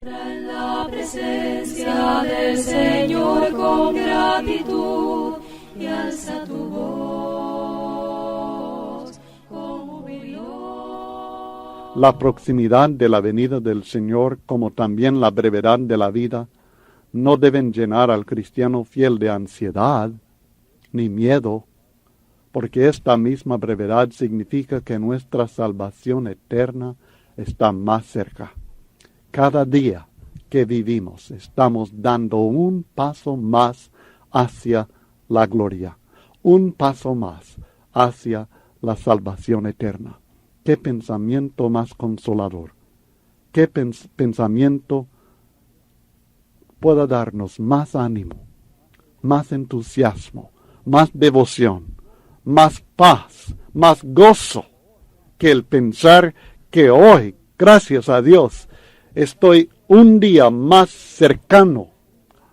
En la presencia del Señor con gratitud y alza tu voz con jubileo. La proximidad de la venida del Señor, como también la brevedad de la vida, no deben llenar al cristiano fiel de ansiedad ni miedo, porque esta misma brevedad significa que nuestra salvación eterna está más cerca. Cada día que vivimos estamos dando un paso más hacia la gloria, un paso más hacia la salvación eterna. ¿Qué pensamiento más consolador? ¿Qué pensamiento pueda darnos más ánimo, más entusiasmo, más devoción, más paz, más gozo que el pensar que hoy, gracias a Dios, estoy un día más cercano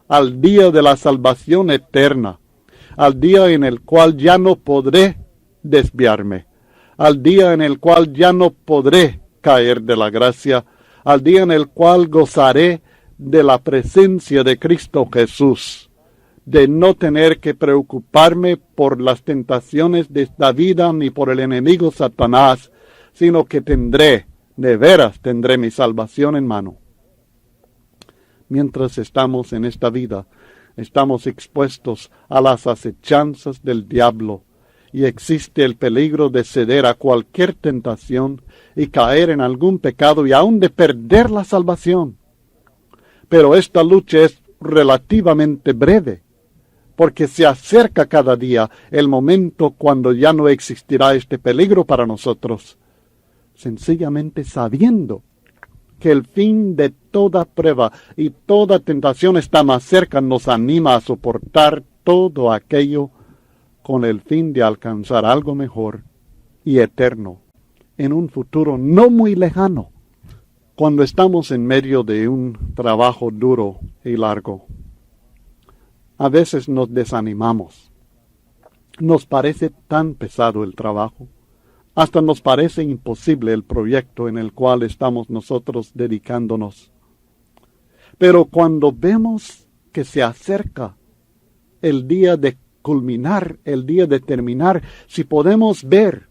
al día de la salvación eterna, al día en el cual ya no podré desviarme, al día en el cual ya no podré caer de la gracia, al día en el cual gozaré de la presencia de Cristo Jesús, de no tener que preocuparme por las tentaciones de esta vida ni por el enemigo Satanás, sino que de veras tendré mi salvación en mano. Mientras estamos en esta vida, estamos expuestos a las acechanzas del diablo, y existe el peligro de ceder a cualquier tentación y caer en algún pecado y aún de perder la salvación. Pero esta lucha es relativamente breve, porque se acerca cada día el momento cuando ya no existirá este peligro para nosotros. Sencillamente sabiendo que el fin de toda prueba y toda tentación está más cerca, nos anima a soportar todo aquello con el fin de alcanzar algo mejor y eterno en un futuro no muy lejano, cuando estamos en medio de un trabajo duro y largo. A veces nos desanimamos. Nos parece tan pesado el trabajo. Hasta nos parece imposible el proyecto en el cual estamos nosotros dedicándonos. Pero cuando vemos que se acerca el día de culminar, el día de terminar, si podemos ver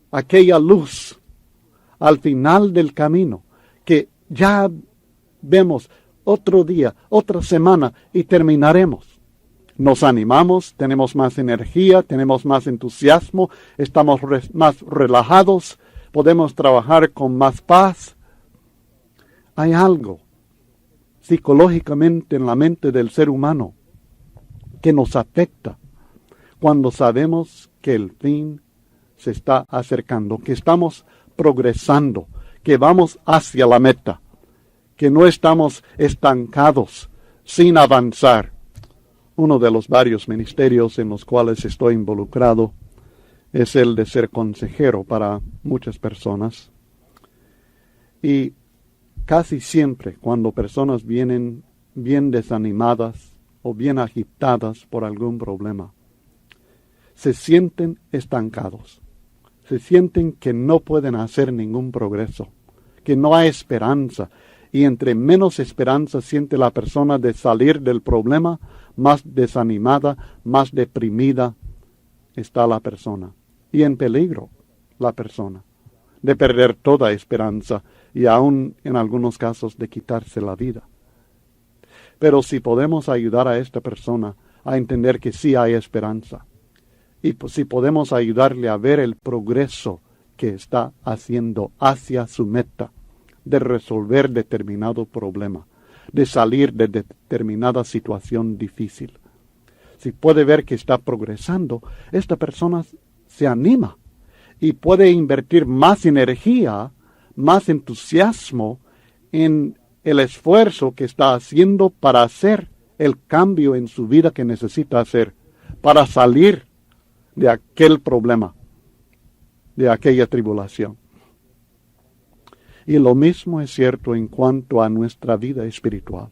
aquella luz al final del camino, que ya vemos otro día, otra semana y terminaremos. Nos animamos, tenemos más energía, tenemos más entusiasmo, estamos más relajados, podemos trabajar con más paz. Hay algo psicológicamente en la mente del ser humano que nos afecta cuando sabemos que el fin se está acercando, que estamos progresando, que vamos hacia la meta, que no estamos estancados, sin avanzar. Uno de los varios ministerios en los cuales estoy involucrado es el de ser consejero para muchas personas. Y casi siempre cuando personas vienen bien desanimadas o bien agitadas por algún problema, se sienten estancados, se sienten que no pueden hacer ningún progreso, que no hay esperanza, y entre menos esperanza siente la persona de salir del problema, más desanimada, más deprimida está la persona, y en peligro la persona de perder toda esperanza y aún en algunos casos de quitarse la vida. Pero si podemos ayudar a esta persona a entender que sí hay esperanza, y si podemos ayudarle a ver el progreso que está haciendo hacia su meta, de resolver determinado problema, de salir de determinada situación difícil. Si puede ver que está progresando, esta persona se anima y puede invertir más energía, más entusiasmo en el esfuerzo que está haciendo para hacer el cambio en su vida que necesita hacer, para salir de aquel problema, de aquella tribulación. Y lo mismo es cierto en cuanto a nuestra vida espiritual.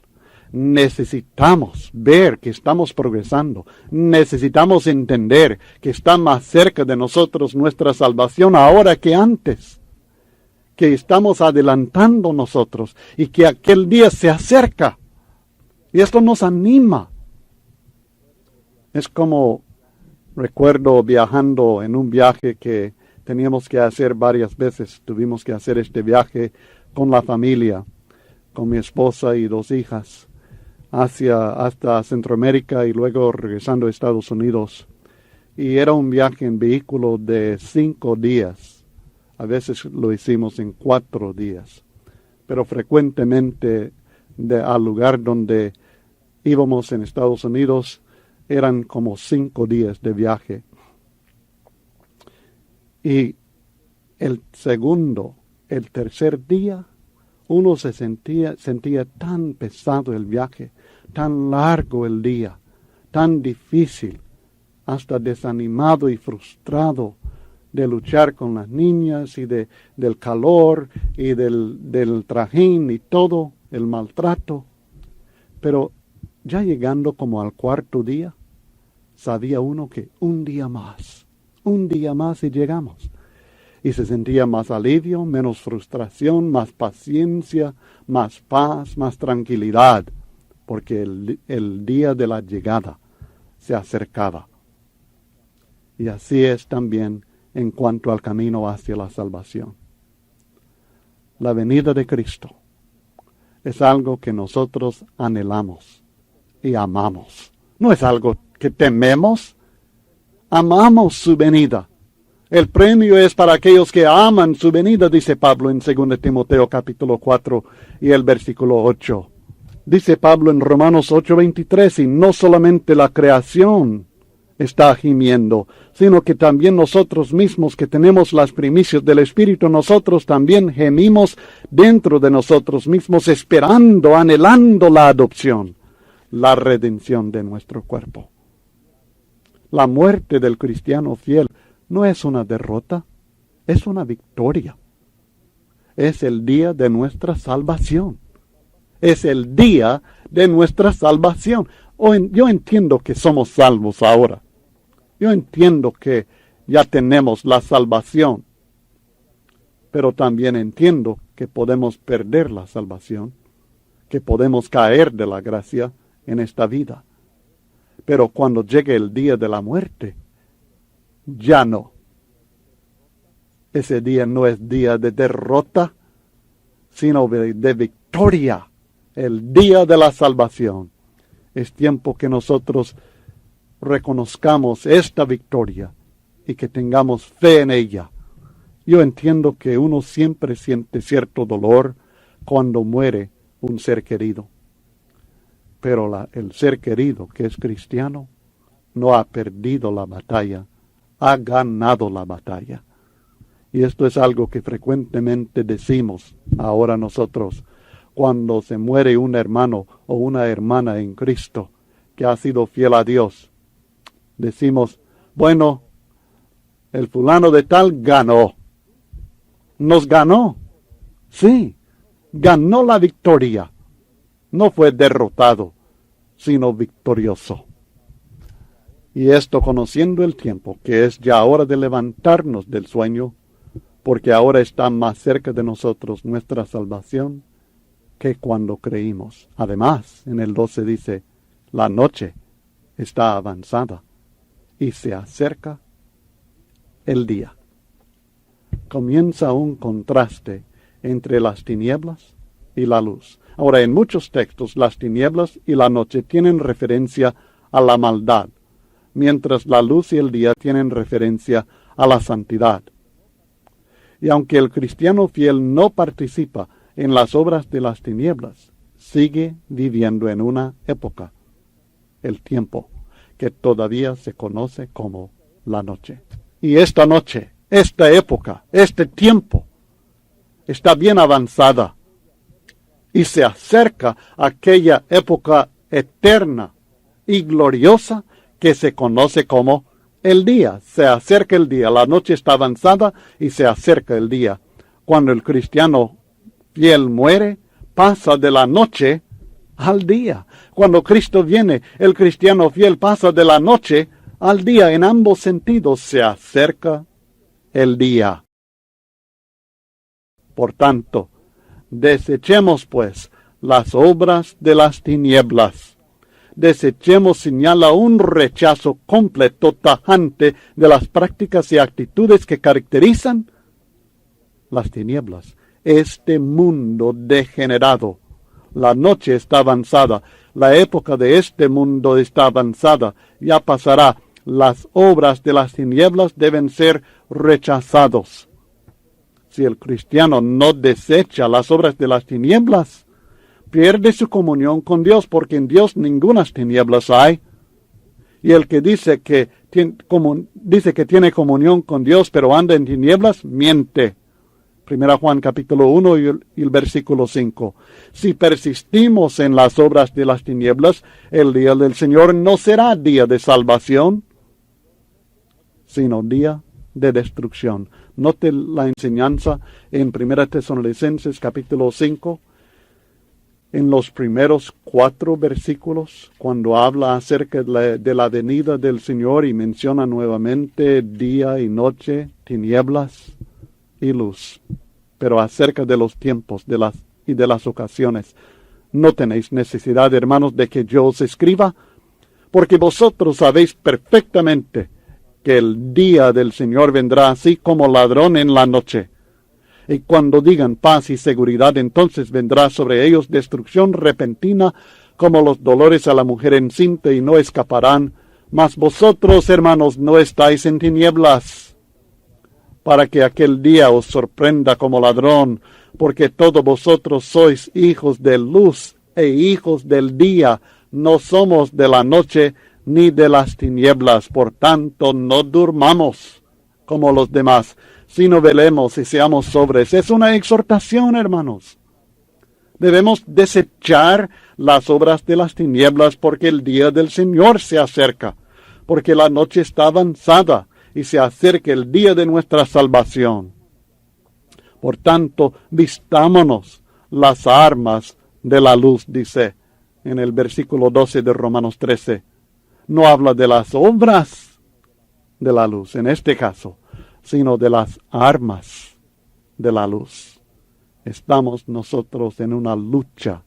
Necesitamos ver que estamos progresando. Necesitamos entender que está más cerca de nosotros nuestra salvación ahora que antes. que estamos adelantando nosotros y que aquel día se acerca. Y esto nos anima. Es como recuerdo viajando en un viaje que teníamos que hacer varias veces. Tuvimos que hacer este viaje con la familia, con mi esposa y 2 hijas, hasta Centroamérica y luego regresando a Estados Unidos. Y era un viaje en vehículo de 5 días. A veces lo hicimos en 4 días. Pero frecuentemente al lugar donde íbamos en Estados Unidos eran como 5 días de viaje. Y el tercer día, uno se sentía tan pesado el viaje, tan largo el día, tan difícil, hasta desanimado y frustrado de luchar con las niñas y del calor y del trajín y todo, el maltrato. Pero ya llegando como al 4.º día, sabía uno que un día más y llegamos. Y se sentía más alivio, menos frustración, más paciencia, más paz, más tranquilidad, porque el día de la llegada se acercaba. Y así es también en cuanto al camino hacia la salvación. La venida de Cristo es algo que nosotros anhelamos y amamos. No es algo que tememos, amamos su venida. El premio es para aquellos que aman su venida, dice Pablo en 2 Timoteo capítulo 4 y el versículo 8. Dice Pablo en Romanos 8:23, y no solamente la creación está gimiendo, sino que también nosotros mismos que tenemos las primicias del Espíritu, nosotros también gemimos dentro de nosotros mismos, esperando, anhelando la adopción, la redención de nuestro cuerpo. La muerte del cristiano fiel no es una derrota, es una victoria. Es el día de nuestra salvación. Es el día de nuestra salvación. Yo entiendo que somos salvos ahora. Yo entiendo que ya tenemos la salvación. Pero también entiendo que podemos perder la salvación, que podemos caer de la gracia en esta vida. Pero cuando llegue el día de la muerte, ya no. Ese día no es día de derrota, sino de victoria. El día de la salvación. Es tiempo que nosotros reconozcamos esta victoria y que tengamos fe en ella. Yo entiendo que uno siempre siente cierto dolor cuando muere un ser querido. Pero el ser querido que es cristiano no ha perdido la batalla, ha ganado la batalla. Y esto es algo que frecuentemente decimos ahora nosotros cuando se muere un hermano o una hermana en Cristo que ha sido fiel a Dios. Decimos, bueno, el fulano de tal ganó. Nos ganó. Sí, ganó la victoria. No fue derrotado, sino victorioso. Y esto conociendo el tiempo, que es ya hora de levantarnos del sueño, porque ahora está más cerca de nosotros nuestra salvación que cuando creímos. Además, en el 12 dice, la noche está avanzada y se acerca el día. Comienza un contraste entre las tinieblas y la luz. Ahora, en muchos textos, las tinieblas y la noche tienen referencia a la maldad, mientras la luz y el día tienen referencia a la santidad. Y aunque el cristiano fiel no participa en las obras de las tinieblas, sigue viviendo en una época, el tiempo, que todavía se conoce como la noche. Y esta noche, esta época, este tiempo, está bien avanzada y se acerca a aquella época eterna y gloriosa que se conoce como el día. Se acerca el día, la noche está avanzada y se acerca el día. Cuando el cristiano fiel muere, pasa de la noche al día. Cuando Cristo viene, el cristiano fiel pasa de la noche al día. En ambos sentidos se acerca el día. Por tanto, desechemos pues las obras de las tinieblas. Desechemos señala un rechazo completo, tajante, de las prácticas y actitudes que caracterizan las tinieblas. Este mundo degenerado. La noche está avanzada. La época de este mundo está avanzada. Ya pasará. Las obras de las tinieblas deben ser rechazados. Si el cristiano no desecha las obras de las tinieblas, pierde su comunión con Dios, porque en Dios ningunas tinieblas hay. Y el que dice que tiene comunión con Dios, pero anda en tinieblas, miente. 1 Juan capítulo 1 y el versículo 5. Si persistimos en las obras de las tinieblas, el día del Señor no será día de salvación, sino día de destrucción. Note la enseñanza en 1 Tesalonicenses capítulo 5, en los primeros 4 versículos, cuando habla acerca de la venida del Señor y menciona nuevamente día y noche, tinieblas y luz. Pero acerca de los tiempos y de las ocasiones, no tenéis necesidad, hermanos, de que yo os escriba, porque vosotros sabéis perfectamente que el día del Señor vendrá así como ladrón en la noche. Y cuando digan paz y seguridad, entonces vendrá sobre ellos destrucción repentina, como los dolores a la mujer encinta, y no escaparán. Mas vosotros, hermanos, no estáis en tinieblas, para que aquel día os sorprenda como ladrón, porque todos vosotros sois hijos de luz e hijos del día, no somos de la noche ni de las tinieblas. Por tanto, no durmamos como los demás, sino velemos y seamos sobres. Es una exhortación, hermanos. Debemos desechar las obras de las tinieblas, porque el día del Señor se acerca, porque la noche está avanzada y se acerca el día de nuestra salvación. Por tanto, vistámonos las armas de la luz, dice en el versículo 12 de Romanos 13. No habla de las obras de la luz, en este caso, sino de las armas de la luz. Estamos nosotros en una lucha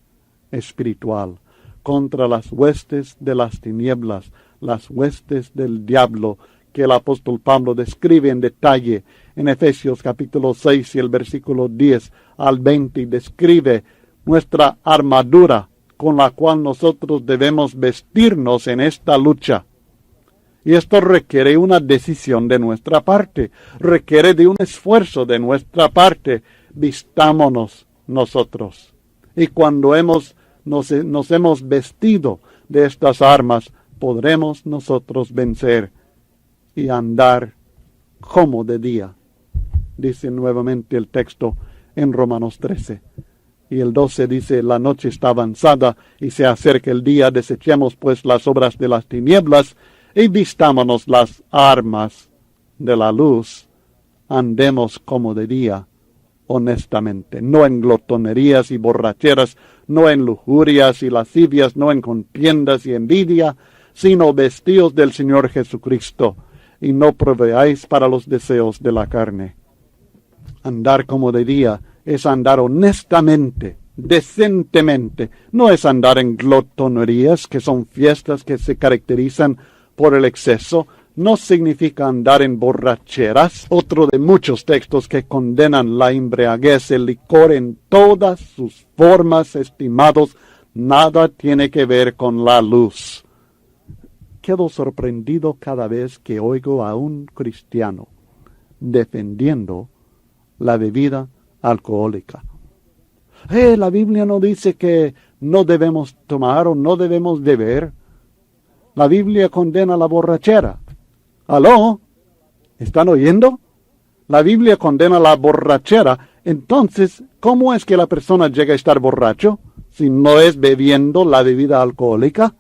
espiritual contra las huestes de las tinieblas, las huestes del diablo, que el apóstol Pablo describe en detalle en Efesios capítulo 6 y el versículo 10 al 20, y describe nuestra armadura con la cual nosotros debemos vestirnos en esta lucha. Y esto requiere una decisión de nuestra parte, requiere de un esfuerzo de nuestra parte. Vistámonos nosotros. Y cuando nos hemos vestido de estas armas, podremos nosotros vencer y andar como de día. Dice nuevamente el texto en Romanos 13. Y el 12 dice, la noche está avanzada y se acerca el día, desechemos pues las obras de las tinieblas y vistámonos las armas de la luz, andemos como de día, honestamente, no en glotonerías y borracheras, no en lujurias y lascivias, no en contiendas y envidia, sino vestidos del Señor Jesucristo, y no proveáis para los deseos de la carne. Andar como de día es andar honestamente, decentemente, no es andar en glotonerías, que son fiestas que se caracterizan por el exceso, no significa andar en borracheras, otro de muchos textos que condenan la embriaguez, el licor en todas sus formas, estimados, nada tiene que ver con la luz. Quedo sorprendido cada vez que oigo a un cristiano defendiendo la bebida alcohólica. La Biblia no dice que no debemos tomar o no debemos beber. La Biblia condena la borrachera. ¿Aló? ¿Están oyendo? La Biblia condena la borrachera. Entonces, ¿cómo es que la persona llega a estar borracho si no es bebiendo la bebida alcohólica?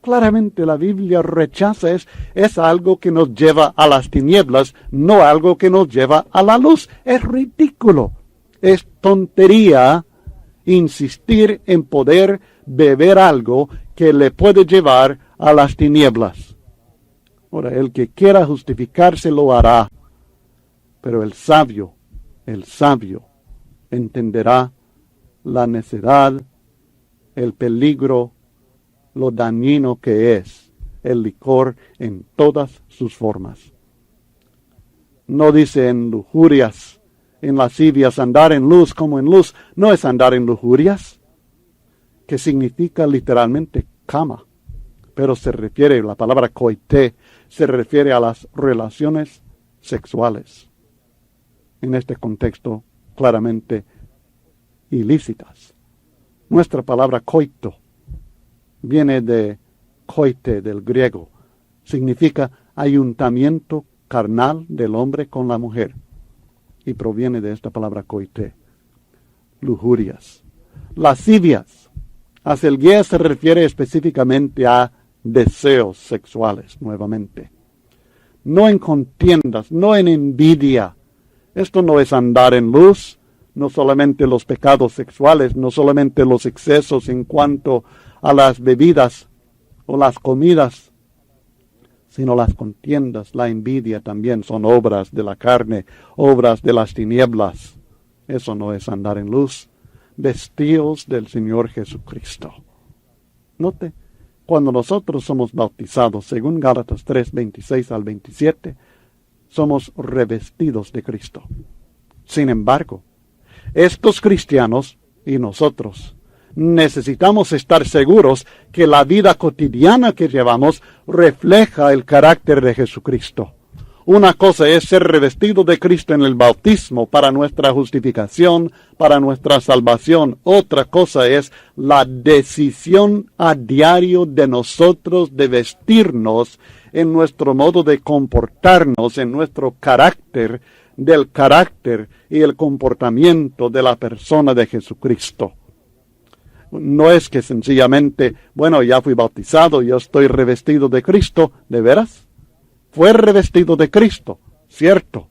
Claramente la Biblia rechaza, es algo que nos lleva a las tinieblas, no algo que nos lleva a la luz. Es ridículo, es tontería insistir en poder beber algo que le puede llevar a las tinieblas. Ahora, el que quiera justificarse lo hará, pero el sabio el sabio entenderá la necedad, el peligro, lo dañino que es el licor en todas sus formas. No dice en lujurias, en lascivias, andar en luz como en luz. No es andar en lujurias, que significa literalmente cama. Pero se refiere, la palabra coité, se refiere a las relaciones sexuales. En este contexto, claramente ilícitas. Nuestra palabra coito viene de coite, del griego. Significa ayuntamiento carnal del hombre con la mujer. Y proviene de esta palabra coité. Lujurias. Lascivias. Aselguía se refiere específicamente a deseos sexuales, nuevamente. No en contiendas, no en envidia. Esto no es andar en luz, no solamente los pecados sexuales, no solamente los excesos en cuanto a las bebidas o las comidas, sino las contiendas, la envidia también son obras de la carne, obras de las tinieblas. Eso no es andar en luz. Vestidos del Señor Jesucristo. Note, cuando nosotros somos bautizados, según Gálatas 3, 26 al 27, somos revestidos de Cristo. Sin embargo, estos cristianos y nosotros necesitamos estar seguros que la vida cotidiana que llevamos refleja el carácter de Jesucristo. Una cosa es ser revestido de Cristo en el bautismo para nuestra justificación, para nuestra salvación. Otra cosa es la decisión a diario de nosotros de vestirnos en nuestro modo de comportarnos, en nuestro carácter, del carácter y el comportamiento de la persona de Jesucristo. No es que sencillamente, bueno, ya fui bautizado, yo estoy revestido de Cristo, ¿de veras? Fue revestido de Cristo, cierto,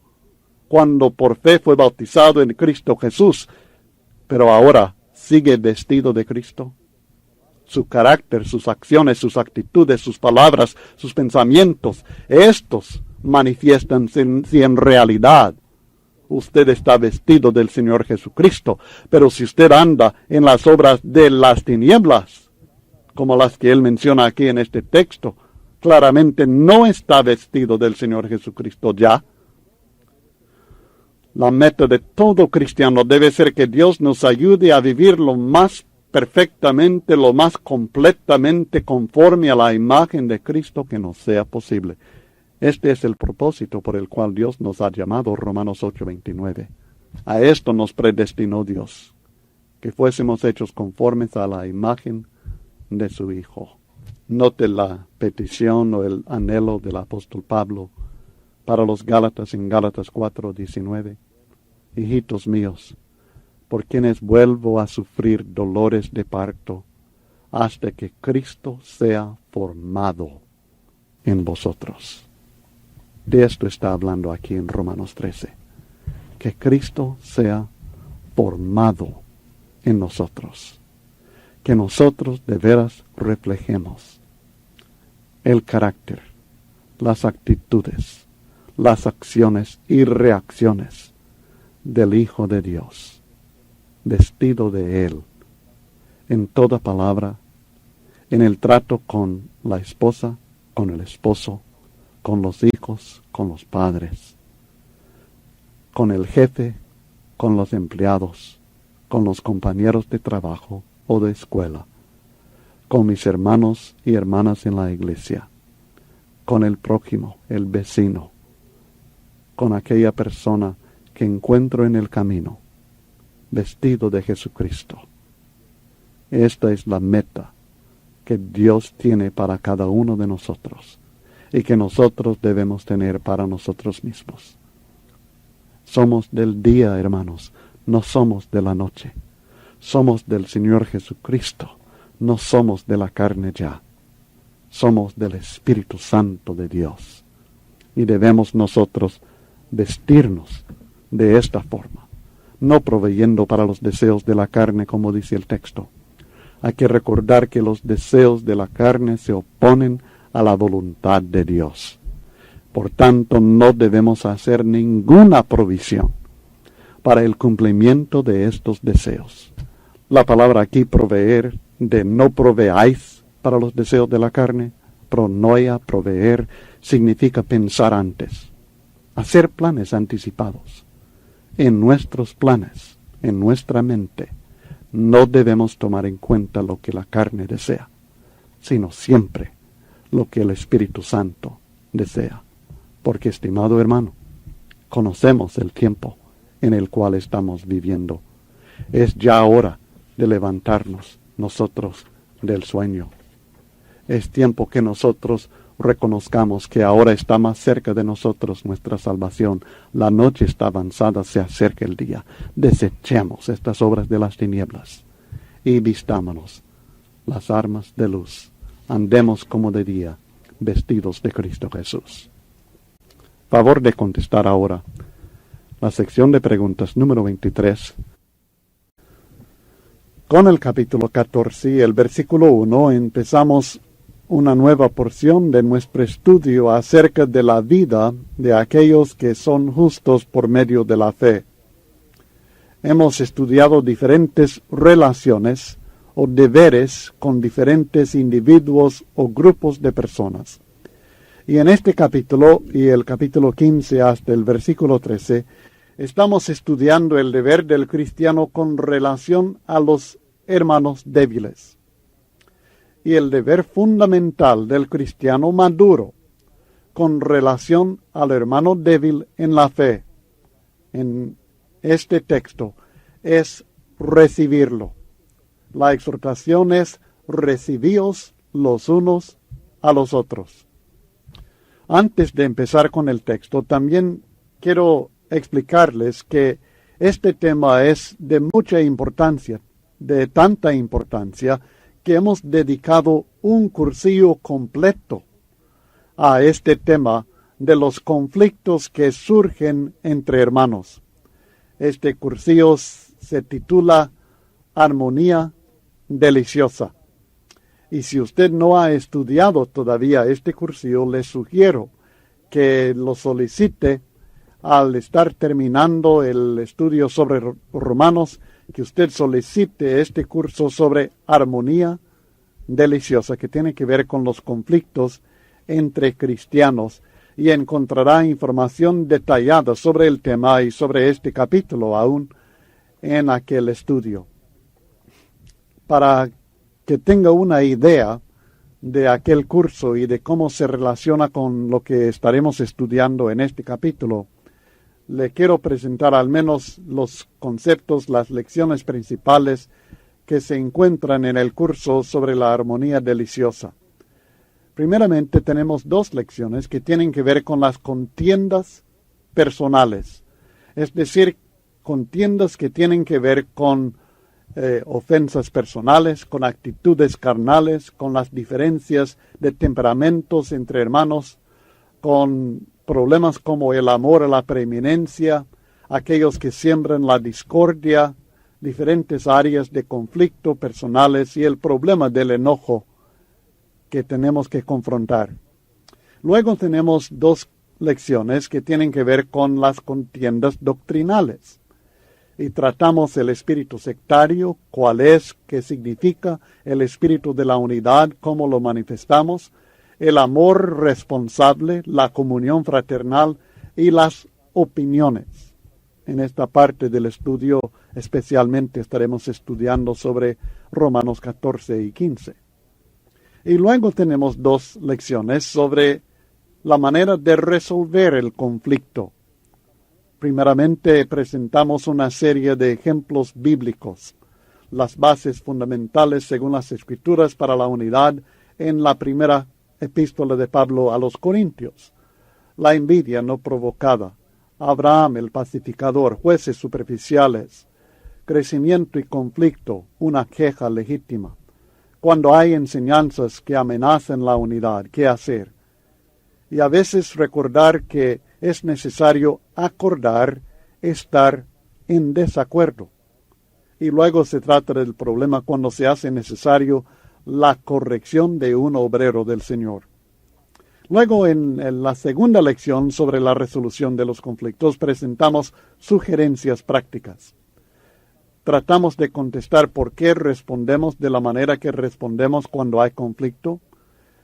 cuando por fe fue bautizado en Cristo Jesús, pero ahora sigue vestido de Cristo. Su carácter, sus acciones, sus actitudes, sus palabras, sus pensamientos, estos manifiestan si en realidad usted está vestido del Señor Jesucristo. Pero si usted anda en las obras de las tinieblas, como las que él menciona aquí en este texto, claramente no está vestido del Señor Jesucristo ya. La meta de todo cristiano debe ser que Dios nos ayude a vivir lo más perfectamente, lo más completamente conforme a la imagen de Cristo que nos sea posible. Este es el propósito por el cual Dios nos ha llamado, Romanos 8:29. A esto nos predestinó Dios, que fuésemos hechos conformes a la imagen de su Hijo. Note la petición o el anhelo del apóstol Pablo para los Gálatas en Gálatas 4:19. Hijitos míos, por quienes vuelvo a sufrir dolores de parto, hasta que Cristo sea formado en vosotros. De esto está hablando aquí en Romanos 13. Que Cristo sea formado en nosotros. Que nosotros de veras reflejemos el carácter, las actitudes, las acciones y reacciones del Hijo de Dios, vestido de Él, en toda palabra, en el trato con la esposa, con el esposo, con los hijos, con los padres, con el jefe, con los empleados, con los compañeros de trabajo o de escuela, con mis hermanos y hermanas en la iglesia, con el prójimo, el vecino, con aquella persona que encuentro en el camino, vestido de Jesucristo. Esta es la meta que Dios tiene para cada uno de nosotros y que nosotros debemos tener para nosotros mismos. Somos del día, hermanos, no somos de la noche. Somos del Señor Jesucristo, no somos de la carne ya. Somos del Espíritu Santo de Dios. Y debemos nosotros vestirnos de esta forma, no proveyendo para los deseos de la carne, como dice el texto. Hay que recordar que los deseos de la carne se oponen a la voluntad de Dios. Por tanto, no debemos hacer ninguna provisión para el cumplimiento de estos deseos. La palabra aquí proveer, de no proveáis para los deseos de la carne, pronoia, proveer, significa pensar antes, hacer planes anticipados. En nuestros planes, en nuestra mente, no debemos tomar en cuenta lo que la carne desea, sino siempre lo que el Espíritu Santo desea. Porque, estimado hermano, conocemos el tiempo en el cual estamos viviendo. Es ya hora de levantarnos nosotros del sueño. Es tiempo que nosotros reconozcamos que ahora está más cerca de nosotros nuestra salvación. La noche está avanzada, se acerca el día. Desechemos estas obras de las tinieblas y vistámonos las armas de luz. Andemos como de día, vestidos de Cristo Jesús. Favor de contestar ahora la sección de preguntas número 23. Con el capítulo 14 y el versículo 1 empezamos una nueva porción de nuestro estudio acerca de la vida de aquellos que son justos por medio de la fe. Hemos estudiado diferentes relaciones o deberes con diferentes individuos o grupos de personas. Y en este capítulo y el capítulo 15 hasta el versículo 13, estamos estudiando el deber del cristiano con relación a los hermanos débiles. Y el deber fundamental del cristiano maduro con relación al hermano débil en la fe, en este texto, es recibirlo. La exhortación es recibíos los unos a los otros. Antes de empezar con el texto, también quiero explicarles que este tema es de mucha importancia, de tanta importancia, que hemos dedicado un cursillo completo a este tema de los conflictos que surgen entre hermanos. Este cursillo se titula Armonía Deliciosa. Y si usted no ha estudiado todavía este cursillo, le sugiero que lo solicite al estar terminando el estudio sobre Romanos, que usted solicite este curso sobre armonía deliciosa, que tiene que ver con los conflictos entre cristianos, y encontrará información detallada sobre el tema y sobre este capítulo aún en aquel estudio. Para que tenga una idea de aquel curso y de cómo se relaciona con lo que estaremos estudiando en este capítulo, le quiero presentar al menos los conceptos, las lecciones principales que se encuentran en el curso sobre la armonía deliciosa. Primeramente tenemos dos lecciones que tienen que ver con las contiendas personales, es decir, contiendas que tienen que ver con ofensas personales, con actitudes carnales, con las diferencias de temperamentos entre hermanos, con problemas como el amor a la preeminencia, aquellos que siembran la discordia, diferentes áreas de conflicto personales y el problema del enojo que tenemos que confrontar. Luego tenemos dos lecciones que tienen que ver con las contiendas doctrinales. Y tratamos el espíritu sectario, cuál es, qué significa, el espíritu de la unidad, cómo lo manifestamos, el amor responsable, la comunión fraternal y las opiniones. En esta parte del estudio especialmente estaremos estudiando sobre Romanos 14 y 15. Y luego tenemos dos lecciones sobre la manera de resolver el conflicto. Primeramente presentamos una serie de ejemplos bíblicos, las bases fundamentales según las Escrituras para la unidad en la primera epístola de Pablo a los Corintios. La envidia no provocada, Abraham el pacificador, jueces superficiales, crecimiento y conflicto, una queja legítima. Cuando hay enseñanzas que amenazan la unidad, ¿qué hacer? Y a veces recordar que es necesario acordar estar en desacuerdo. Y luego se trata del problema cuando se hace necesario la corrección de un obrero del Señor. Luego, en la segunda lección sobre la resolución de los conflictos, presentamos sugerencias prácticas. Tratamos de contestar por qué respondemos de la manera que respondemos cuando hay conflicto.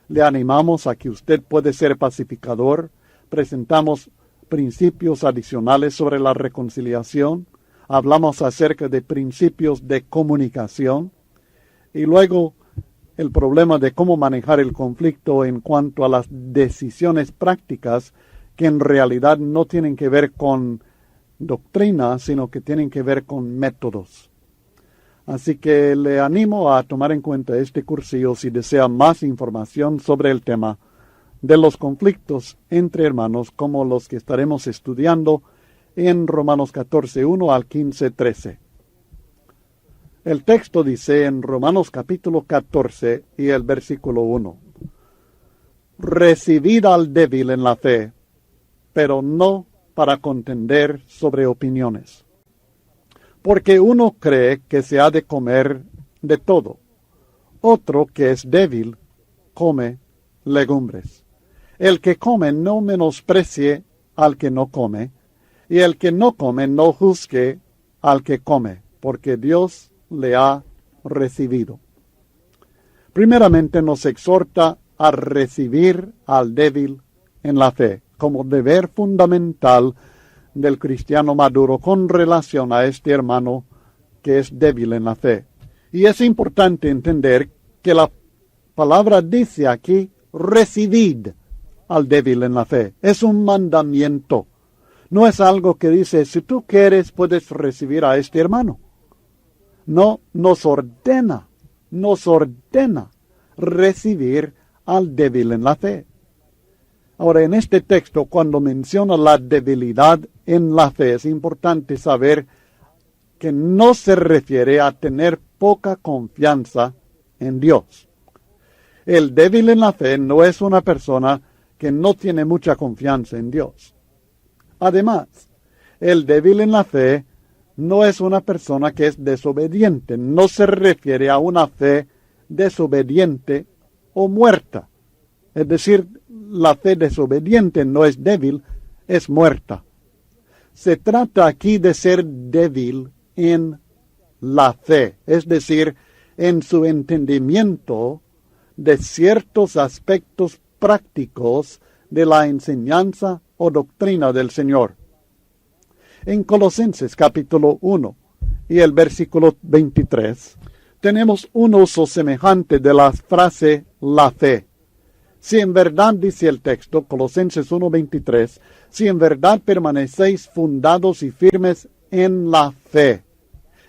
Le animamos a que usted puede ser pacificador. Presentamos principios adicionales sobre la reconciliación. Hablamos acerca de principios de comunicación. Y luego el problema de cómo manejar el conflicto en cuanto a las decisiones prácticas que en realidad no tienen que ver con doctrina, sino que tienen que ver con métodos. Así que le animo a tomar en cuenta este cursillo si desea más información sobre el tema de los conflictos entre hermanos, como los que estaremos estudiando en Romanos 14, 1 al 15, 13. El texto dice en Romanos capítulo 14 y el versículo 1, recibid al débil en la fe, pero no para contender sobre opiniones. Porque uno cree que se ha de comer de todo, otro que es débil come legumbres. El que come no menosprecie al que no come, y el que no come no juzgue al que come, porque Dios le ha recibido. Primeramente nos exhorta a recibir al débil en la fe, como deber fundamental del cristiano maduro con relación a este hermano que es débil en la fe. Y es importante entender que la palabra dice aquí, recibid al débil en la fe. Es un mandamiento. No es algo que dice, si tú quieres, puedes recibir a este hermano. No, nos ordena recibir al débil en la fe. Ahora, en este texto, cuando menciona la debilidad en la fe, es importante saber que no se refiere a tener poca confianza en Dios. El débil en la fe no es una persona que no tiene mucha confianza en Dios. Además, el débil en la fe no es una persona que es desobediente. No se refiere a una fe desobediente o muerta. Es decir, la fe desobediente no es débil, es muerta. Se trata aquí de ser débil en la fe, es decir, en su entendimiento de ciertos aspectos prácticos de la enseñanza o doctrina del Señor. En Colosenses capítulo 1 y el versículo 23, tenemos un uso semejante de la frase la fe. Si en verdad, dice el texto, Colosenses 1:23, si en verdad permanecéis fundados y firmes en la fe,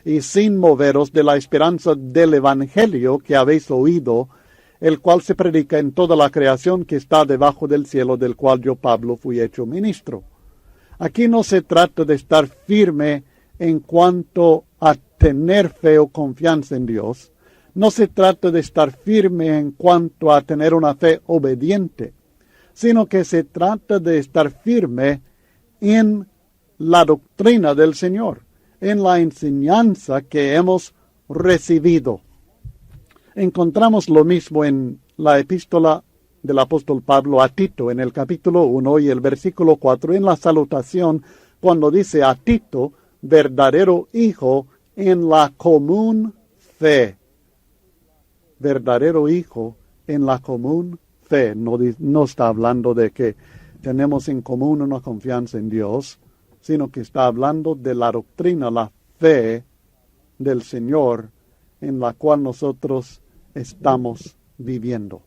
y sin moveros de la esperanza del Evangelio que habéis oído, el cual se predica en toda la creación que está debajo del cielo, del cual yo, Pablo, fui hecho ministro. Aquí no se trata de estar firme en cuanto a tener fe o confianza en Dios. No se trata de estar firme en cuanto a tener una fe obediente, sino que se trata de estar firme en la doctrina del Señor, en la enseñanza que hemos recibido. Encontramos lo mismo en la epístola del apóstol Pablo a Tito, en el capítulo 1 y el versículo 4, en la salutación, cuando dice a Tito, verdadero hijo en la común fe. Verdadero hijo en la común fe. No está hablando de que tenemos en común una confianza en Dios, sino que está hablando de la doctrina, la fe del Señor, en la cual nosotros estamos viviendo.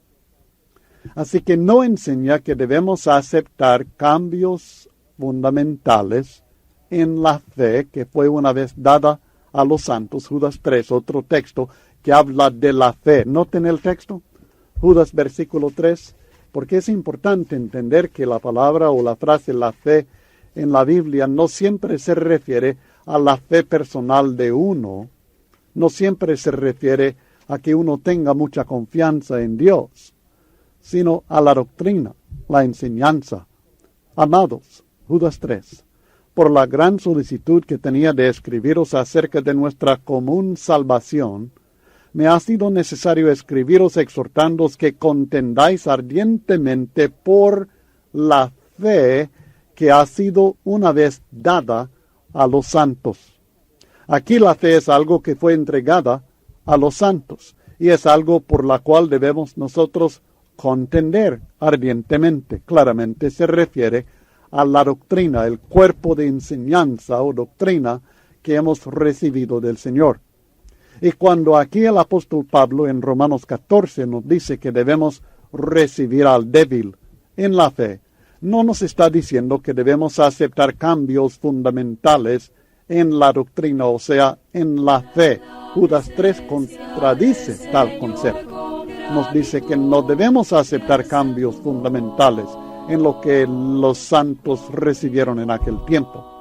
Así que no enseña que debemos aceptar cambios fundamentales en la fe que fue una vez dada a los santos. Judas 3, otro texto que habla de la fe. Noten el texto, Judas versículo 3, porque es importante entender que la palabra o la frase la fe en la Biblia no siempre se refiere a la fe personal de uno, no siempre se refiere a que uno tenga mucha confianza en Dios, sino a la doctrina, la enseñanza. Amados, Judas 3, por la gran solicitud que tenía de escribiros acerca de nuestra común salvación, me ha sido necesario escribiros exhortándoos que contendáis ardientemente por la fe que ha sido una vez dada a los santos. Aquí la fe es algo que fue entregada a los santos y es algo por la cual debemos nosotros contender ardientemente. Claramente se refiere a la doctrina, el cuerpo de enseñanza o doctrina que hemos recibido del Señor. Y cuando aquí el apóstol Pablo en Romanos 14 nos dice que debemos recibir al débil en la fe, no nos está diciendo que debemos aceptar cambios fundamentales en la doctrina, o sea, en la fe. Judas 3 contradice tal concepto. Nos dice que no debemos aceptar cambios fundamentales en lo que los santos recibieron en aquel tiempo.